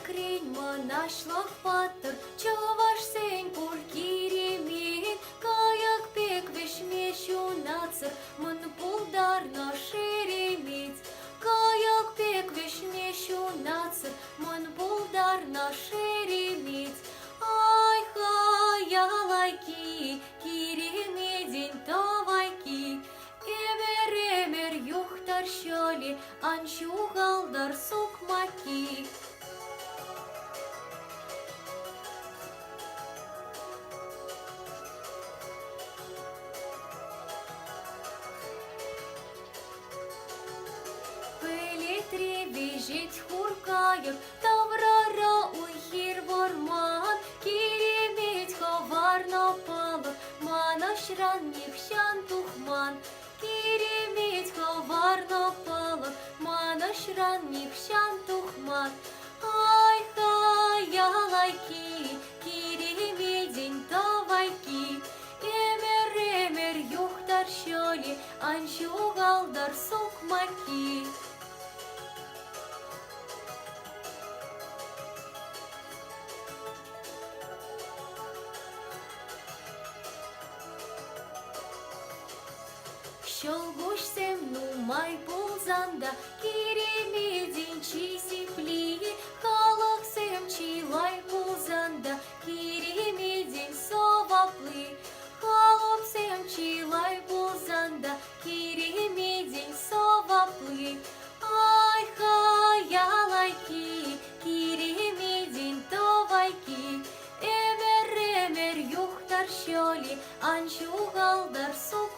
криньма нашлах паттыр, чаваш сень пур киремет, каяк пек вешмещу нацыр, мын пулдарна шеремет. Каяк пек вешмещу нацыр, мын пулдарна шеремет. Ай, хаялайки, киремеден тавайки, эмер-эмер юхтар шали, анчугалдар сукмаки. Вежить хуркаев, таврара уйхир ворман, киремет хаварна палов, манаш ранних щан тухман. Киремет хаварна палов, манаш ранних щан тухман. Ай, хаялайки, киремедень тавайки, эмер-эмер юхтар шали, анчугалдар сукмаки. Şolguşsem numay pulzanda, kiремеден чисипли, халаксем чилай пулзанда, kiремеден соваплы. Халаксем чилай пулзанда, kiремеден соваплы. Ай, хаялайки, kiремеден тавайки, эмер-эмер юхтар шали, анчугалдар сук